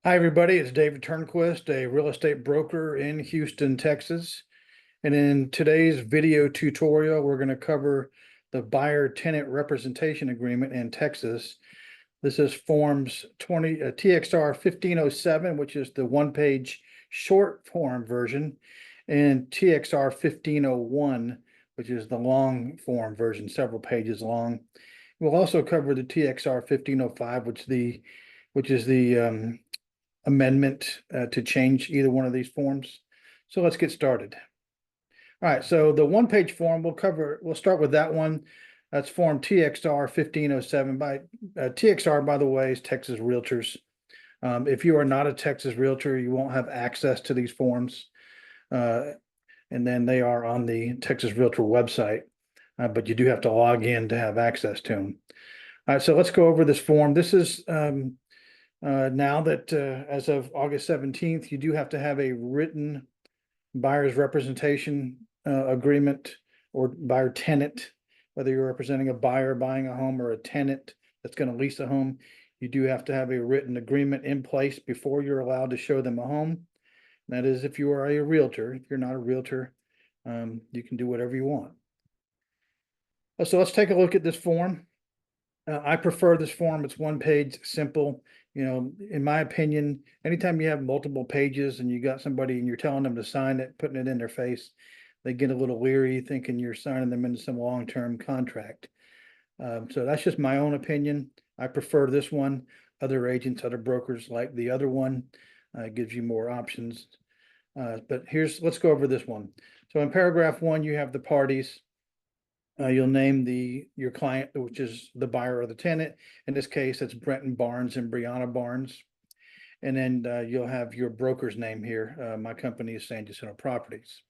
Hi, everybody. It's David Turnquist, a real estate broker in Houston, Texas. And in today's video tutorial, we're going to cover the buyer tenant representation agreement in Texas. This is forms 20 TXR 1507, which is the one-page short form version, and TXR 1501, which is the long form version, several pages long. We'll also cover the TXR 1505, which is the amendment to change either one of these forms. So let's get started. All right, so the one-page form we'll start with that one. That's form TXR 1507 by TXR, by the way, is Texas Realtors. If you are not a Texas Realtor, you won't have access to these forms. And then they are on the Texas Realtor website, but you do have to log in to have access to them. All right, so let's go over this form. This is now that as of August 17th, you do have to have a written buyer's representation agreement or buyer tenant, whether you're representing a buyer buying a home or a tenant that's going to lease a home. You do have to have a written agreement in place before you're allowed to show them a home. That is, if you are a realtor. If you're not a realtor, you can do whatever you want. So let's take a look at this form. I prefer this form. It's one page, simple. In my opinion, anytime you have multiple pages and you got somebody and you're telling them to sign it, putting it in their face, they get a little leery thinking you're signing them into some long-term contract. So that's just my own opinion. I prefer this one. Other agents, other brokers like the other one. It gives you more options. But let's go over this one. So in paragraph 1, you have the parties. You'll name your client, which is the buyer or the tenant. In this case, it's Brenton Barnes and Brianna Barnes. And then you'll have your broker's name here. My company is San Jacinto Properties.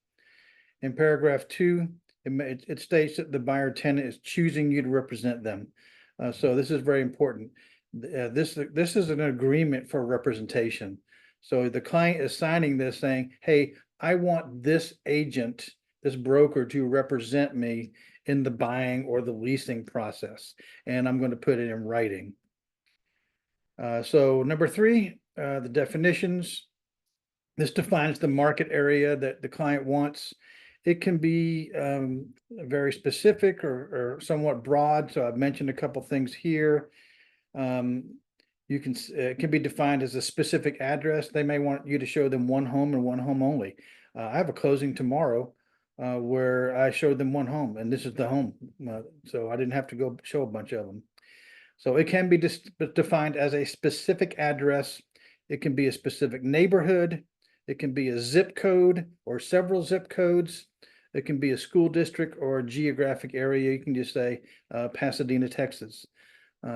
In paragraph 2, it states that the buyer tenant is choosing you to represent them. So this is very important. This is an agreement for representation. So the client is signing this saying, hey, I want this agent, this broker to represent me in the buying or the leasing process, and I'm going to put it in writing. So number 3, the definitions. This defines the market area that the client wants. It can be very specific or somewhat broad. So I've mentioned a couple things here. It can be defined as a specific address. They may want you to show them one home and one home only. I have a closing tomorrow where I showed them one home, and this is the home. So I didn't have to go show a bunch of them. So it can be defined as a specific address. It can be a specific neighborhood. It can be a zip code or several zip codes. It can be a school district or a geographic area. You can just say Pasadena, Texas.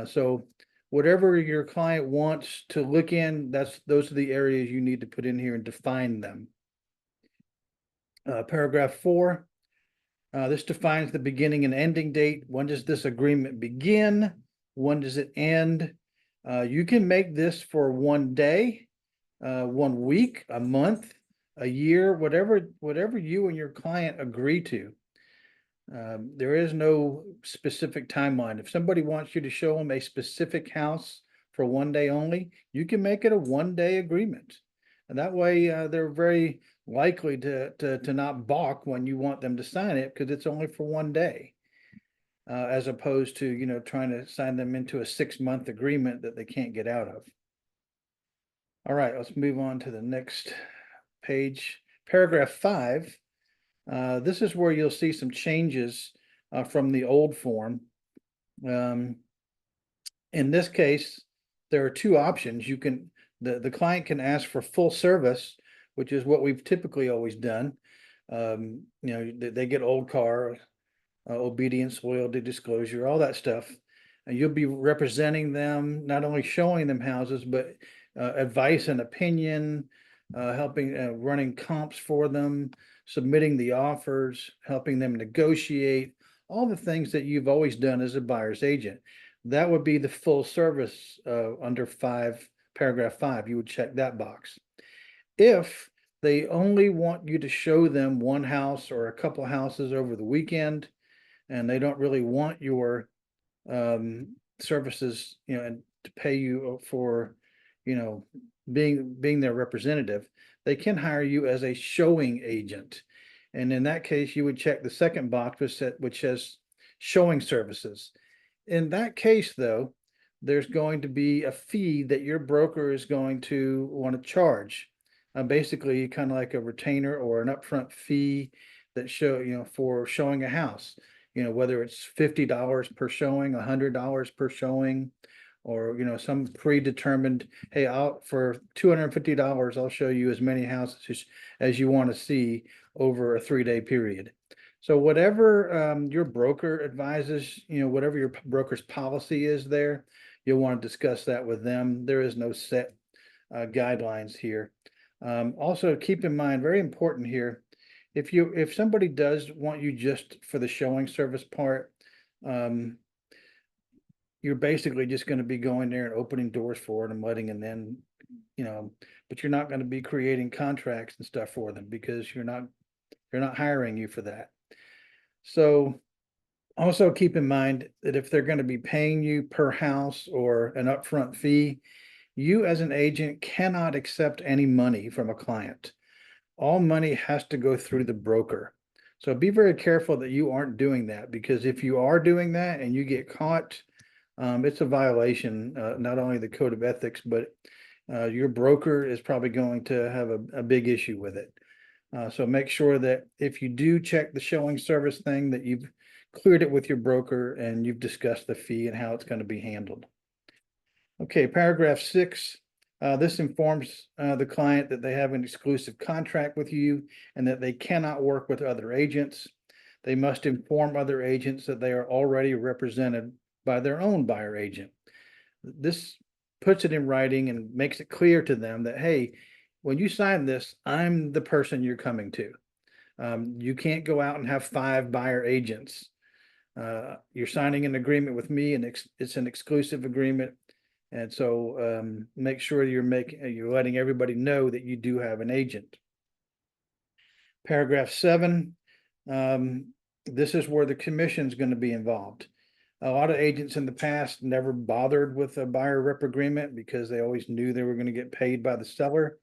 So whatever your client wants to look in, those are the areas you need to put in here and define them. Paragraph 4, this defines the beginning and ending date. When does this agreement begin? When does it end? You can make this for one day, 1 week, a month, a year, whatever you and your client agree to. There is no specific timeline. If somebody wants you to show them a specific house for one day only, you can make it a one-day agreement. And that way they're very likely to not balk when you want them to sign it because it's only for one day. As opposed to, trying to sign them into a 6-month agreement that they can't get out of. All right, let's move on to the next page. Paragraph 5. This is where you'll see some changes from the old form. In this case, there are 2 options. The client can ask for full service, which is what we've typically always done. They get old car, obedience, loyalty, disclosure, all that stuff. And you'll be representing them, not only showing them houses, but advice and opinion, helping running comps for them, submitting the offers, helping them negotiate, all the things that you've always done as a buyer's agent. That would be the full service under paragraph 5. You would check that box. If they only want you to show them one house or a couple houses over the weekend, and they don't really want your services, and to pay you for, you know, being their representative, they can hire you as a showing agent. And in that case, you would check the second box, which says showing services. In that case, though, there's going to be a fee that your broker is going to want to charge. Basically, kind of like a retainer or an upfront fee that for showing a house. Whether it's $50 per showing, $100 per showing, or some predetermined. Hey, for $250, I'll show you as many houses as you want to see over a 3-day period. So whatever your broker advises, whatever your broker's policy is there, you'll want to discuss that with them. There is no set guidelines here. Also, keep in mind, very important here, if somebody does want you just for the showing service part, you're basically just going to be going there and opening doors for them, and then, but you're not going to be creating contracts and stuff for them because they're not hiring you for that. So also keep in mind that if they're going to be paying you per house or an upfront fee, you as an agent cannot accept any money from a client. All money has to go through the broker. So be very careful that you aren't doing that, because if you are doing that and you get caught, it's a violation, not only the code of ethics, but your broker is probably going to have a big issue with it. So make sure that if you do check the showing service thing, that you've cleared it with your broker and you've discussed the fee and how it's going to be handled. Okay, paragraph 6. This informs the client that they have an exclusive contract with you and that they cannot work with other agents. They must inform other agents that they are already represented by their own buyer agent. This puts it in writing and makes it clear to them that, hey, when you sign this, I'm the person you're coming to. You can't go out and have 5 buyer agents. You're signing an agreement with me, and it's an exclusive agreement. And so make sure you're letting everybody know that you do have an agent. Paragraph 7, this is where the commission is going to be involved. A lot of agents in the past never bothered with a buyer rep agreement because they always knew they were going to get paid by the seller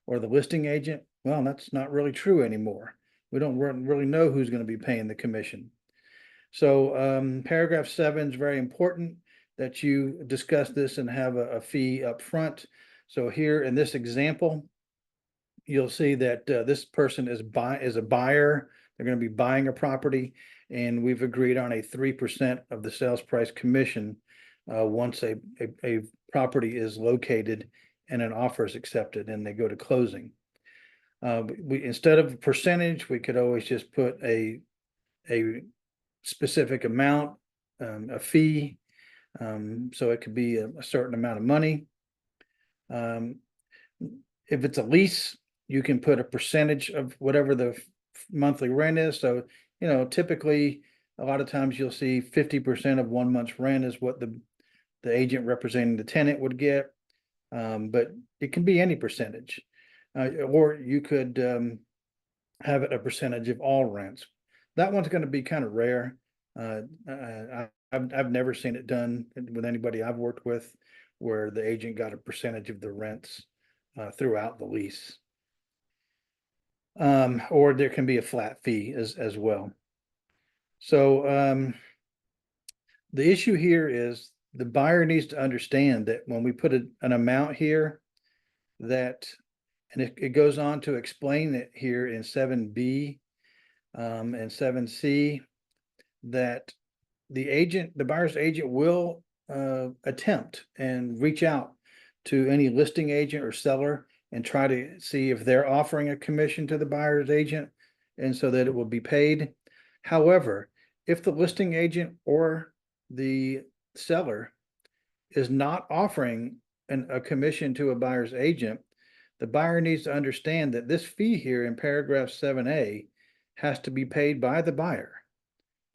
or the listing agent. Well, that's not really true anymore. We don't really know who's going to be paying the commission. So paragraph 7 is very important that you discuss this and have a fee up front. So here in this example, you'll see that this person is a buyer. They're going to be buying a property, and we've agreed on a 3% of the sales price commission once a property is located and an offer is accepted and they go to closing. Instead of a percentage, we could always just put a specific amount, a fee. So it could be a certain amount of money. If it's a lease, you can put a percentage of whatever the monthly rent is. So, typically a lot of times you'll see 50% of 1 month's rent is what the agent representing the tenant would get. But it can be any percentage, or you could have it a percentage of all rents. That one's going to be kind of rare. I've never seen it done with anybody I've worked with where the agent got a percentage of the rents throughout the lease. Or there can be a flat fee as well. So the issue here is the buyer needs to understand that when we put an amount here, that, and it goes on to explain it here in 7B and 7C, that the buyer's agent will attempt and reach out to any listing agent or seller and try to see if they're offering a commission to the buyer's agent, and so that it will be paid. However, if the listing agent or the seller is not offering a commission to a buyer's agent, the buyer needs to understand that this fee here in paragraph 7A has to be paid by the buyer.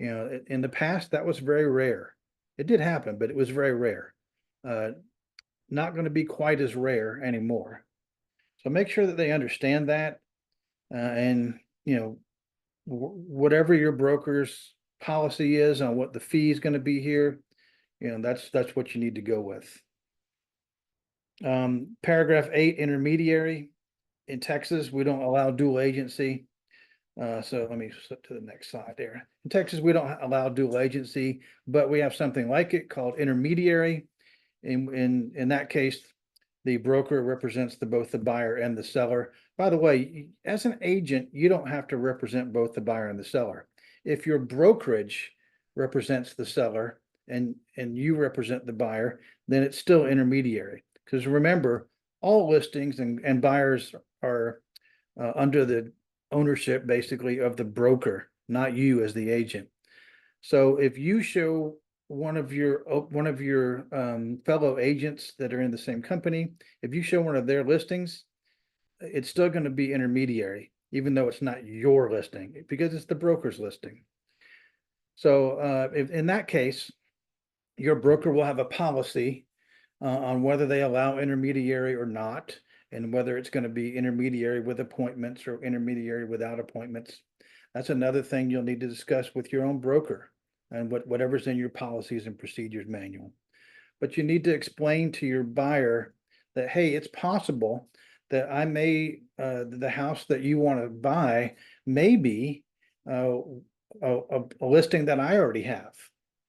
In the past, that was very rare. It did happen, but it was very rare. Not going to be quite as rare anymore. So make sure that they understand that, and whatever your broker's policy is on what the fee is going to be here, that's what you need to go with. Paragraph 8, intermediary. In Texas, we don't allow dual agency. So let me flip to the next slide there. In Texas, we don't allow dual agency, but we have something like it called intermediary. In that case, the broker represents both the buyer and the seller. By the way, as an agent, you don't have to represent both the buyer and the seller. If your brokerage represents the seller and you represent the buyer, then it's still intermediary. Because remember, all listings and buyers are under the ownership basically of the broker, not you as the agent. So if you show one of your fellow agents that are in the same company, if you show one of their listings, it's still going to be intermediary, even though it's not your listing, because it's the broker's listing. So if in that case, your broker will have a policy on whether they allow intermediary or not, and whether it's going to be intermediary with appointments or intermediary without appointments. That's another thing you'll need to discuss with your own broker and whatever's in your policies and procedures manual. But you need to explain to your buyer that, hey, it's possible that I may, the house that you want to buy may be a listing that I already have,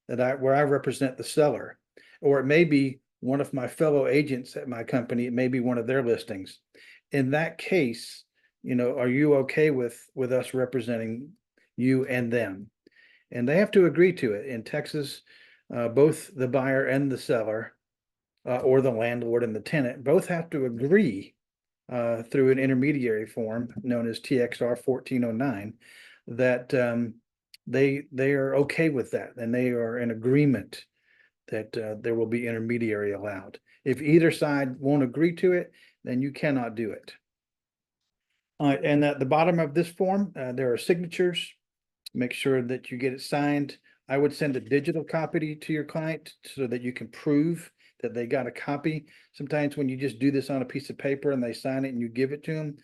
where I represent the seller, or it may be one of my fellow agents at my company, it may be one of their listings. In that case, are you okay with us representing you and them? And they have to agree to it. In Texas, both the buyer and the seller, or the landlord and the tenant, both have to agree through an intermediary form known as TXR 1409 that they are okay with that, and they are in agreement that there will be intermediary allowed. If either side won't agree to it, then you cannot do it. And at the bottom of this form, there are signatures. Make sure that you get it signed. I would send a digital copy to your client so that you can prove that they got a copy. Sometimes when you just do this on a piece of paper and they sign it and you give it to them,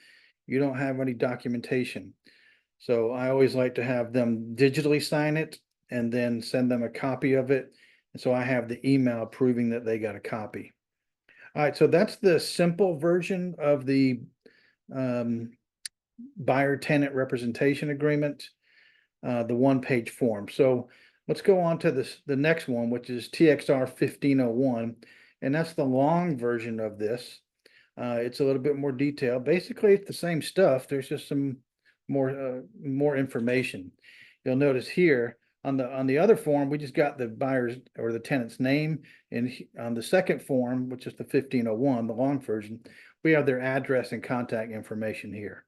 you don't have any documentation. So I always like to have them digitally sign it and then send them a copy of it. And so I have the email proving that they got a copy. All right, so that's the simple version of the buyer tenant representation agreement, the one-page form. So let's go on to the next one, which is TXR 1501, and that's the long version of this. It's a little bit more detailed. Basically, it's the same stuff. There's just some more information. You'll notice here on the other form, we just got the buyer's or the tenant's name, and on the second form, which is the 1501, the long version, we have their address and contact information here.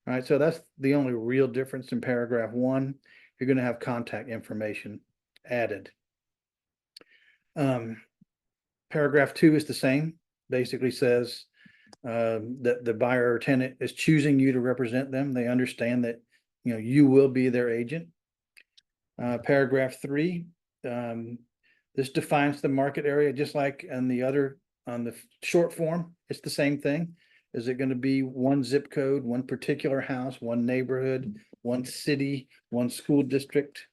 All right, so that's the only real difference in paragraph 1. You're going to have contact information added. Paragraph 2 is the same. Basically says that the buyer or tenant is choosing you to represent them. They understand that you will be their agent. Paragraph 3, this defines the market area just like on the short form. It's the same thing. Is it going to be one zip code, one particular house, one neighborhood, one city, one school district,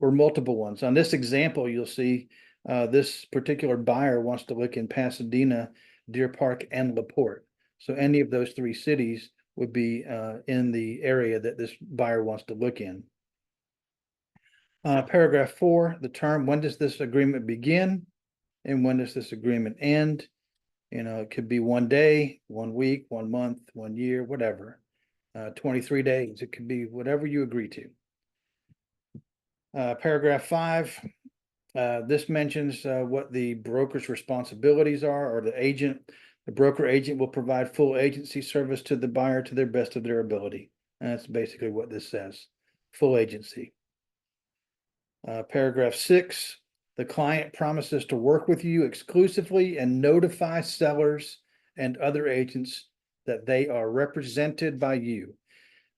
or multiple ones? On this example, you'll see this particular buyer wants to look in Pasadena, Deer Park, and LaPorte. So any of those 3 cities would be in the area that this buyer wants to look in. Paragraph 4, the term, when does this agreement begin and when does this agreement end? It could be 1 day, 1 week, 1 month, 1 year, whatever. 23 days. It could be whatever you agree to. Paragraph 5, this mentions what the broker's responsibilities are, or the broker agent will provide full agency service to the buyer to their best of their ability. And that's basically what this says, full agency. Paragraph 6, the client promises to work with you exclusively and notify sellers and other agents that they are represented by you.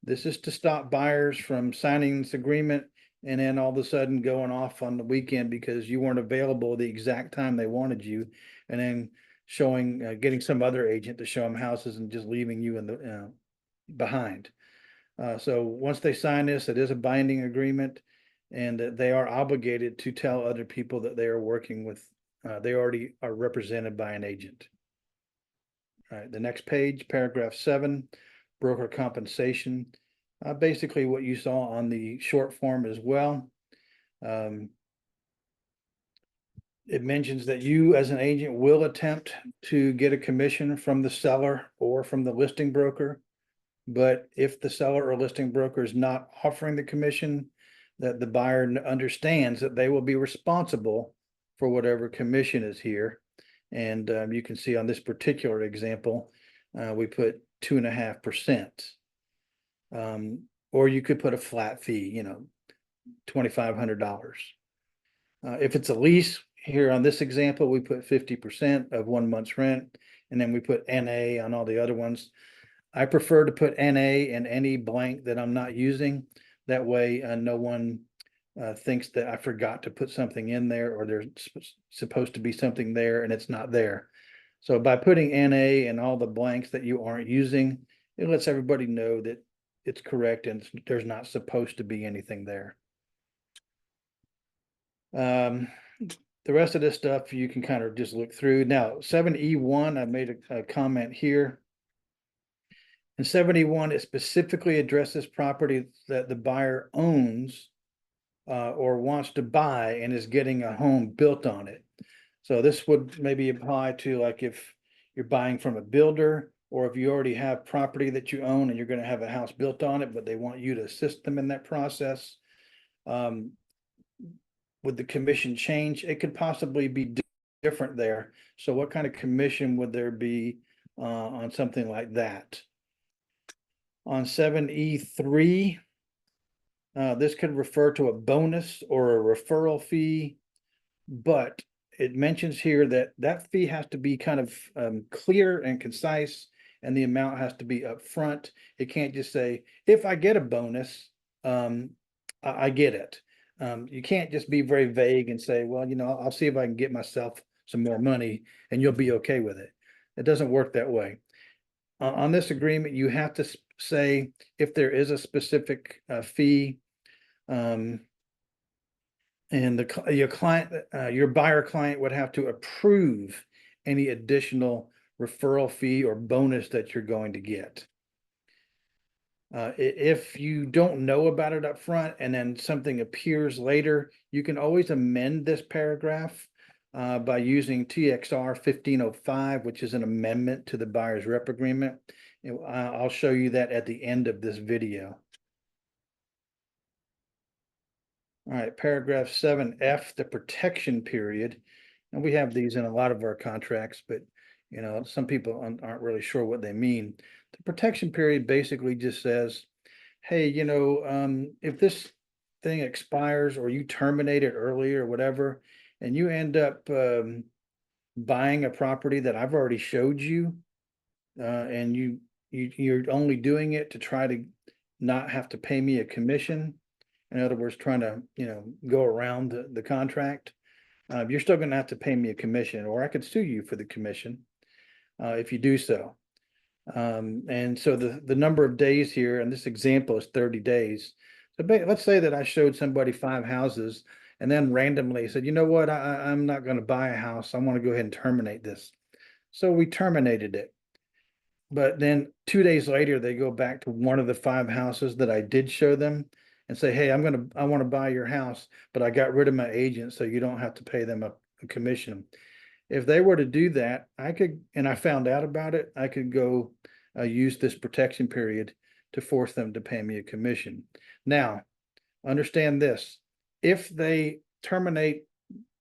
This is to stop buyers from signing this agreement and then all of a sudden going off on the weekend because you weren't available the exact time they wanted you, and then getting some other agent to show them houses and just leaving you in the behind. So once they sign this, it is a binding agreement, and they are obligated to tell other people that they are working with they already are represented by an agent. All right, the next page, paragraph 7, broker compensation. Basically what you saw on the short form as well. It mentions that you as an agent will attempt to get a commission from the seller or from the listing broker. But if the seller or listing broker is not offering the commission, that the buyer understands that they will be responsible for whatever commission is here. And you can see on this particular example, we put 2.5%. Or you could put a flat fee, $2,500. If it's a lease, here on this example, we put 50% of 1 month's rent, and then we put NA on all the other ones. I prefer to put NA in any blank that I'm not using. That way, no one thinks that I forgot to put something in there, or there's supposed to be something there and it's not there. So by putting NA in all the blanks that you aren't using, it lets everybody know that it's correct and there's not supposed to be anything there. The rest of this stuff you can kind of just look through. Now, 7E1, I made a comment here. In 71, it specifically addresses property that the buyer owns or wants to buy and is getting a home built on it. So this would maybe apply to, like, if you're buying from a builder, or if you already have property that you own and you're going to have a house built on it, but they want you to assist them in that process. Would the commission change? It could possibly be different there. So what kind of commission would there be on something like that? On 7E3, this could refer to a bonus or a referral fee, but it mentions here that that fee has to be kind of clear and concise, and the amount has to be upfront. It can't just say, if I get a bonus, I get it. You can't just be very vague and say, well, I'll see if I can get myself some more money and you'll be okay with it. It doesn't work that way. On this agreement, you have to say if there is a specific fee, and your buyer client would have to approve any additional referral fee or bonus that you're going to get. If you don't know about it up front and then something appears later, you can always amend this paragraph by using TXR 1505, which is an amendment to the buyer's rep agreement. I'll show you that at the end of this video. All right, paragraph 7F, the protection period. And we have these in a lot of our contracts, but some people aren't really sure what they mean. The protection period basically just says, hey, if this thing expires or you terminate it early or whatever, and you end up buying a property that I've already showed you, and you're only doing it to try to not have to pay me a commission. In other words, trying to, go around the contract. You're still going to have to pay me a commission, or I could sue you for the commission if you do so. And so the number of days here, and this example is 30 days. So let's say that I showed somebody 5 houses and then randomly said, you know what, I'm not going to buy a house. I want to go ahead and terminate this. So we terminated it. But then 2 days later, they go back to one of the 5 houses that I did show them and say, hey, I want to buy your house, but I got rid of my agent, so you don't have to pay them a commission. If they were to do that, I could, and I found out about it, I could go use this protection period to force them to pay me a commission. Now, understand this: if they terminate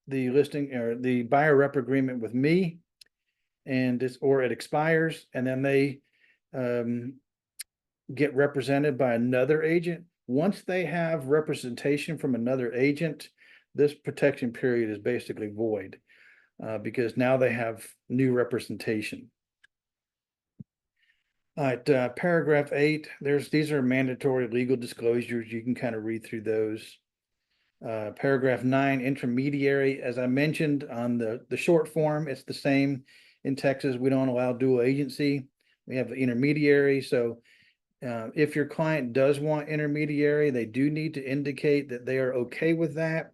the listing or the buyer rep agreement with me, or it expires, and then they get represented by another agent, once they have representation from another agent, this protection period is basically void because now they have new representation. All right, paragraph 8, these are mandatory legal disclosures. You can kind of read through those. Paragraph 9, intermediary. As I mentioned on the short form, it's the same in Texas. We don't allow dual agency. We have the intermediary. So if your client does want intermediary, they do need to indicate that they are okay with that.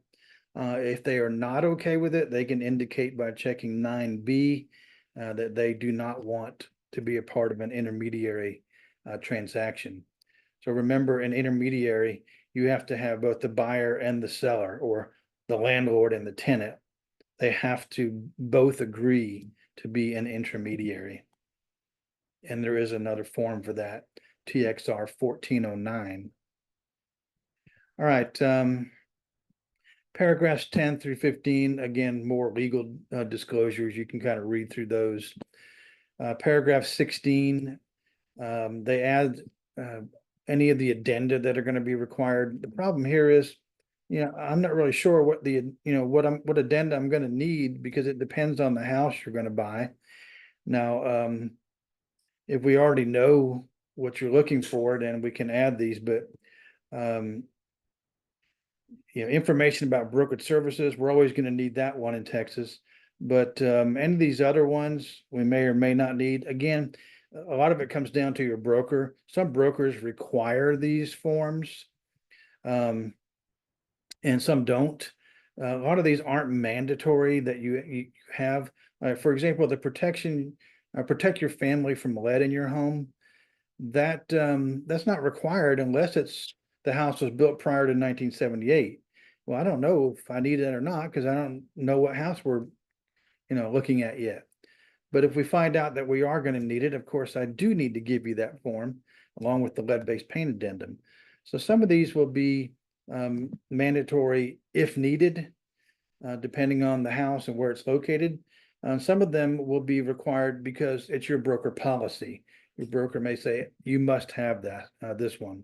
If they are not okay with it, they can indicate by checking 9B that they do not want to be a part of an intermediary transaction. So remember, an intermediary, you have to have both the buyer and the seller, or the landlord and the tenant. They have to both agree to be an intermediary. And there is another form for that, TXR 1409. All right, paragraphs 10 through 15, again, more legal disclosures. You can kind of read through those. Paragraph 16, they add any of the addenda that are going to be required. The problem here is, I'm not really sure what what addenda I'm going to need, because it depends on the house you're going to buy. Now, if we already know what you're looking for, then we can add these, but information about brokerage services, we're always going to need that one in Texas. But any of these other ones we may or may not need. Again, a lot of it comes down to your broker. Some brokers require these forms, and some don't. A lot of these aren't mandatory that you have. For example, the protection, protect your family from lead in your home. That's not required unless the house was built prior to 1978. Well, I don't know if I need it or not, because I don't know what house we're looking at yet. But if we find out that we are going to need it, of course, I do need to give you that form along with the lead-based paint addendum. So some of these will be mandatory if needed, depending on the house and where it's located. Some of them will be required because it's your broker policy. Your broker may say, you must have that, this one.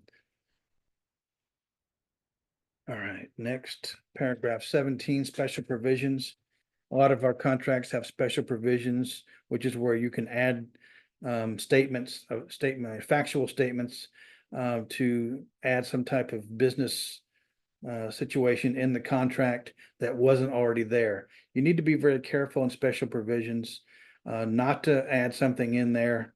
All right, next, paragraph 17, special provisions. A lot of our contracts have special provisions, which is where you can add factual statements to add some type of business situation in the contract that wasn't already there. You need to be very careful in special provisions, not to add something in there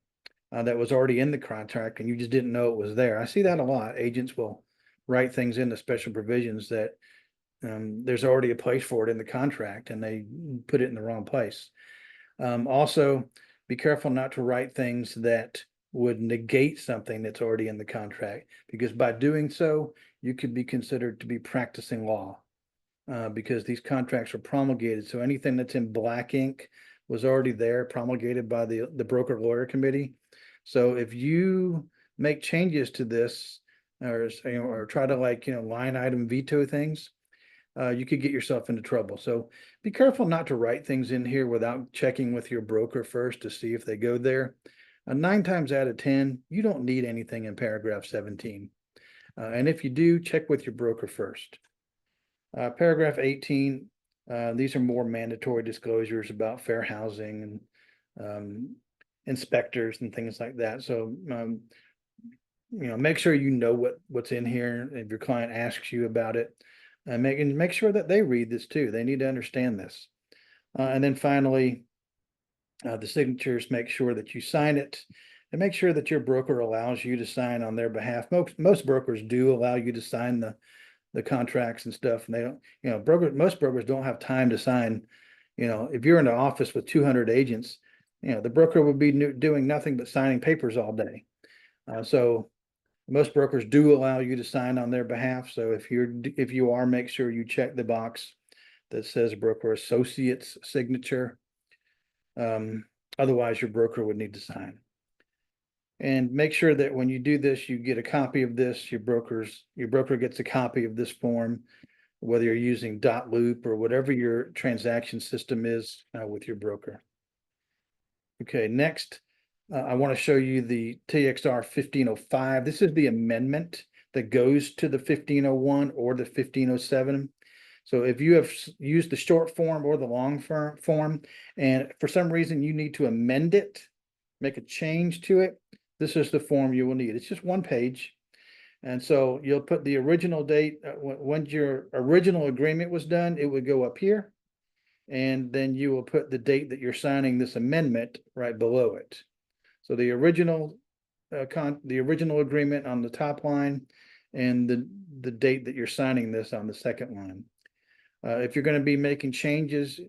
that was already in the contract and you just didn't know it was there. I see that a lot. Agents will write things into special provisions that there's already a place for it in the contract and they put it in the wrong place. Also, be careful not to write things that would negate something that's already in the contract, because by doing so, you could be considered to be practicing law, because these contracts are promulgated. So anything that's in black ink was already there, promulgated by the broker lawyer committee. So if you make changes to this, or try to line item veto things, you could get yourself into trouble. So be careful not to write things in here without checking with your broker first to see if they go there. 9 times out of 10, you don't need anything in paragraph 17. And if you do, check with your broker first. Paragraph 18, these are more mandatory disclosures about fair housing and inspectors and things like that. So make sure you know what's in here if your client asks you about it. And make sure that they read this too. They need to understand this. And then finally, the signatures, make sure that you sign it, and make sure that your broker allows you to sign on their behalf. Most brokers do allow you to sign the contracts and stuff, and they don't, most brokers don't have time to sign. If you're in an office with 200 agents, the broker would be doing nothing but signing papers all day. So most brokers do allow you to sign on their behalf. So if you are, make sure you check the box that says broker associate's signature. Otherwise, your broker would need to sign. And make sure that when you do this, you get a copy of this. Your broker gets a copy of this form, whether you're using .loop or whatever your transaction system is with your broker. Okay, next, I want to show you the TXR 1505. This is the amendment that goes to the 1501 or the 1507. So if you have used the short form or the long form, and for some reason you need to amend it, make a change to it, this is the form you will need. It's just one page. And so you'll put the original date, when your original agreement was done, it would go up here. And then you will put the date that you're signing this amendment right below it. So the original agreement on the top line, and the date that you're signing this on the second line. If you're going to be making changes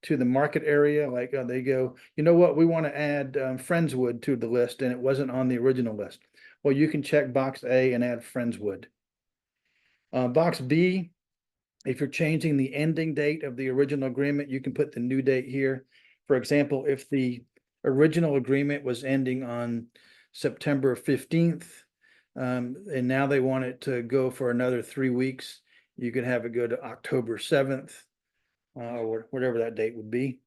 to the market area, like they go, you know what, we want to add Friendswood to the list and it wasn't on the original list. Well, you can check box A and add Friendswood. Box B, if you're changing the ending date of the original agreement, you can put the new date here. For example, if the original agreement was ending on September 15th, and now they want it to go for another 3 weeks, you could have it go to October 7th, or whatever that date would be.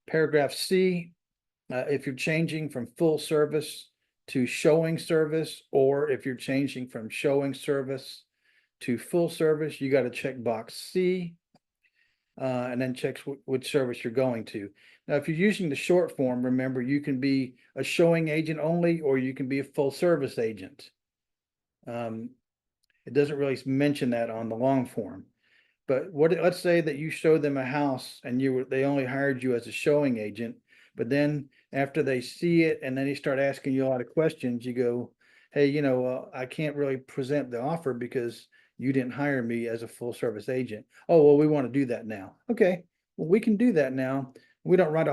Paragraph C, if you're changing from full service to showing service, or if you're changing from showing service to full service, you got to check box C, and then check which service you're going to. Now, if you're using the short form, remember, you can be a showing agent only, or you can be a full service agent. It doesn't really mention that on the long form. But let's say that you show them a house and they only hired you as a showing agent, but then after they see it and then they start asking you a lot of questions, you go, hey, I can't really present the offer because you didn't hire me as a full service agent. Oh, well, we want to do that now. Okay, well, we can do that now. We don't write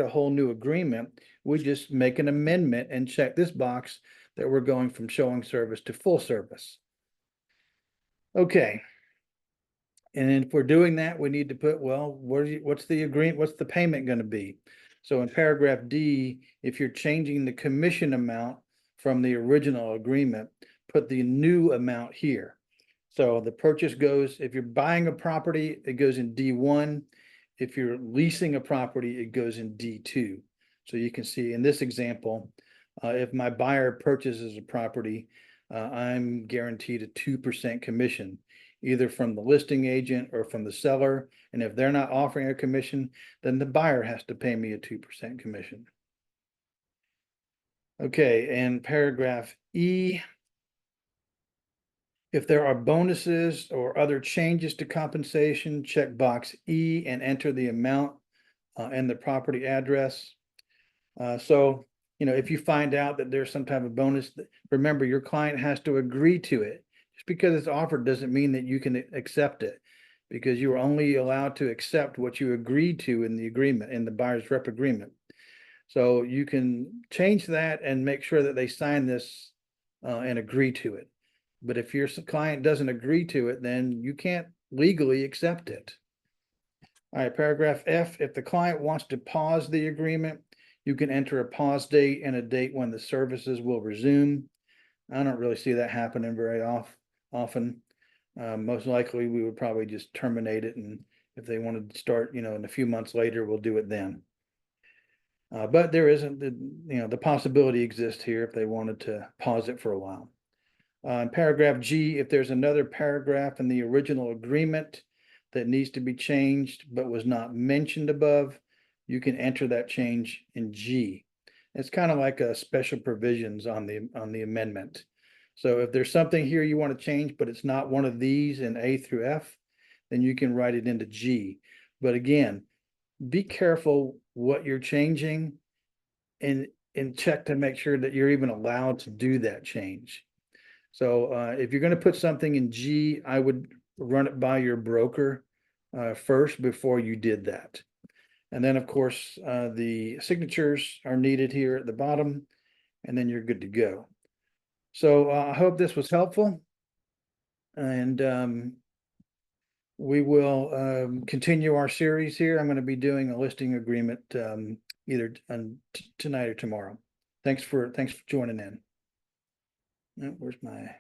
a whole new agreement. We just make an amendment and check this box that we're going from showing service to full service. Okay. And if we're doing that, we need to put, well, what's the agreement? What's the payment going to be? So in paragraph D, if you're changing the commission amount from the original agreement, put the new amount here. So the purchase goes, if you're buying a property, it goes in D1. If you're leasing a property, it goes in D2. So you can see in this example, if my buyer purchases a property, I'm guaranteed a 2% commission, either from the listing agent or from the seller. And if they're not offering a commission, then the buyer has to pay me a 2% commission. Okay, and paragraph E, if there are bonuses or other changes to compensation, check box E and enter the amount and the property address. So, if you find out that there's some type of bonus, remember, your client has to agree to it. Just because it's offered doesn't mean that you can accept it, because you are only allowed to accept what you agreed to in the agreement, in the buyer's rep agreement. So you can change that and make sure that they sign this and agree to it. But if your client doesn't agree to it, then you can't legally accept it. All right, paragraph F, if the client wants to pause the agreement, you can enter a pause date and a date when the services will resume. I don't really see that happening very often. Most likely we would probably just terminate it, and if they wanted to start, in a few months later, we'll do it then. But there isn't, the possibility exists here if they wanted to pause it for a while. In paragraph G, if there's another paragraph in the original agreement that needs to be changed but was not mentioned above, you can enter that change in G. It's kind of like a special provisions on the amendment. So if there's something here you want to change, but it's not one of these in A through F, then you can write it into G. But again, be careful what you're changing and check to make sure that you're even allowed to do that change. So if you're going to put something in G, I would run it by your broker first before you did that. And then, of course, the signatures are needed here at the bottom, and then you're good to go. So I hope this was helpful. And we will continue our series here. I'm going to be doing a listing agreement either tonight or tomorrow. Thanks for joining in. Where's my